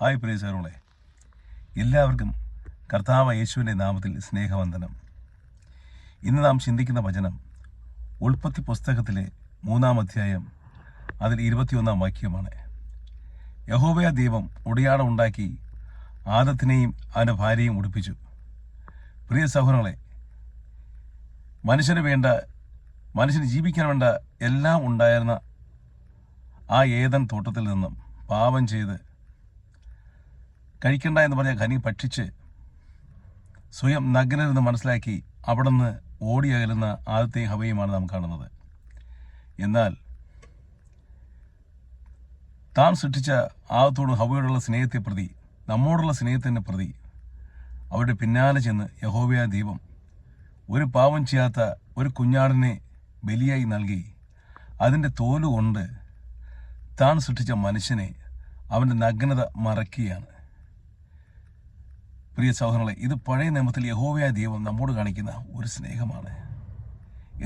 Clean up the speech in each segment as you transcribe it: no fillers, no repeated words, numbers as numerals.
Hi പ്രിയസേറുകളെ, എല്ലാവർക്കും കർത്താവ് യേശുവിൻ്റെ നാമത്തിൽ സ്നേഹവന്ദനം. ഇന്ന് നാം ചിന്തിക്കുന്ന വചനം ഉൽപ്പത്തി പുസ്തകത്തിലെ 3-ാം അധ്യായം അതിൽ 21-ാം വാക്യമാണ്. യഹോവയാ ദൈവം ഉടയാടം ഉണ്ടാക്കി ആദത്തിനെയും അവൻ്റെ ഭാര്യയും ഉടുപ്പിച്ചു. പ്രിയ സഹോദരങ്ങളെ, മനുഷ്യന് ജീവിക്കാൻ വേണ്ട എല്ലാം ഉണ്ടായിരുന്ന ആ ഏദൻ തോട്ടത്തിൽ നിന്നും പാപം ചെയ്ത് കഴിക്കണ്ട എന്ന് പറഞ്ഞ ഖനി ഭക്ഷിച്ച് സ്വയം നഗ്നരെന്ന് മനസ്സിലാക്കി അവിടെ നിന്ന് ഓടിയകലുന്ന ആദത്തെയും ഹവയുമാണ് നാം കാണുന്നത്. എന്നാൽ താൻ സൃഷ്ടിച്ച ആദത്തോടും ഹവയോടുള്ള സ്നേഹത്തെ പ്രതി, നമ്മോടുള്ള സ്നേഹത്തിൻ്റെ പ്രതി അവരുടെ പിന്നാലെ ചെന്ന് യഹോവയാ ദൈവം ഒരു പാപം ചെയ്യാത്ത ഒരു കുഞ്ഞാടിനെ ബലിയായി നൽകി അതിൻ്റെ തോലുകൊണ്ട് താൻ സൃഷ്ടിച്ച മനുഷ്യനെ അവൻ്റെ നഗ്നത മറക്കുകയാണ്. പ്രിയ സഹോദരങ്ങളെ, ഇത് പഴയ നിയമത്തിൽ യഹോവയായ ദൈവം നമ്മോട് കാണിക്കുന്ന ഒരു സ്നേഹമാണ്.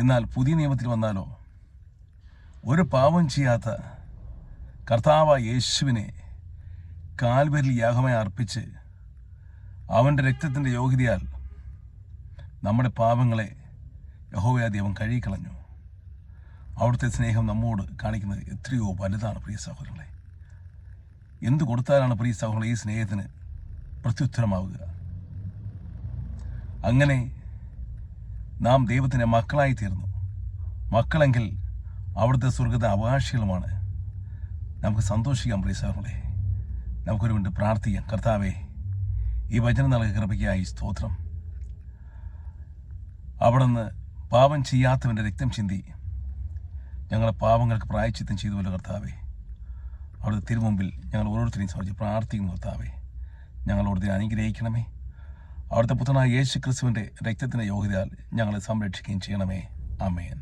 എന്നാൽ പുതിയ നിയമത്തിൽ വന്നാലോ, ഒരു പാപം ചെയ്യാത്ത കർത്താവായ യേശുവിനെ കാൽവരിൽ യാഗമായി അർപ്പിച്ച് അവൻ്റെ രക്തത്തിൻ്റെ യോഗ്യതയാൽ നമ്മുടെ പാപങ്ങളെ യഹോവയായ ദൈവം കഴുകിക്കളഞ്ഞു. അവിടുത്തെ സ്നേഹം നമ്മോട് കാണിക്കുന്നത് എത്രയോ വലുതാണ്. പ്രിയ സഹോദരങ്ങളെ, എന്തു കൊടുത്താലാണ് പ്രിയ സഹോദരങ്ങളെ ഈ സ്നേഹത്തിന് പ്രത്യുത്തരമാവുക? അങ്ങനെ നാം ദൈവത്തിൻ്റെ മക്കളായി തീർന്നു. മക്കളെങ്കിൽ അവിടുത്തെ സ്വർഗത്തെ അവകാശികളുമാണ്. നമുക്ക് സന്തോഷിക്കാം. പ്രിയ സഹോദരങ്ങളെ, നമുക്കൊരു വേണ്ടി പ്രാർത്ഥിക്കാം. കർത്താവേ, ഈ വചനം നൽകിയ കൃപയ്ക്കായി സ്തോത്രം. അവിടുന്ന് പാപം ചെയ്യാത്തവൻ്റെ രക്തം ചിന്തി ഞങ്ങളെ പാപങ്ങൾക്ക് പ്രായശ്ചിത്തം ചെയ്തുവല്ലോ കർത്താവേ. അവിടുത്തെ തിരുമുമ്പിൽ ഞങ്ങൾ ഓരോരുത്തരെയും സമർപ്പിച്ച് പ്രാർത്ഥിക്കുന്നു. കർത്താവേ, ഞങ്ങളോട് അനുഗ്രഹിക്കണമേ. അവിടുത്തെ പുത്രനായ യേശു ക്രിസ്തുവിൻ്റെ രക്തത്തിൻ്റെ യോഗ്യതയാൽ ഞങ്ങളെ സംരക്ഷിക്കുകയും ചെയ്യണമേ. ആമേൻ.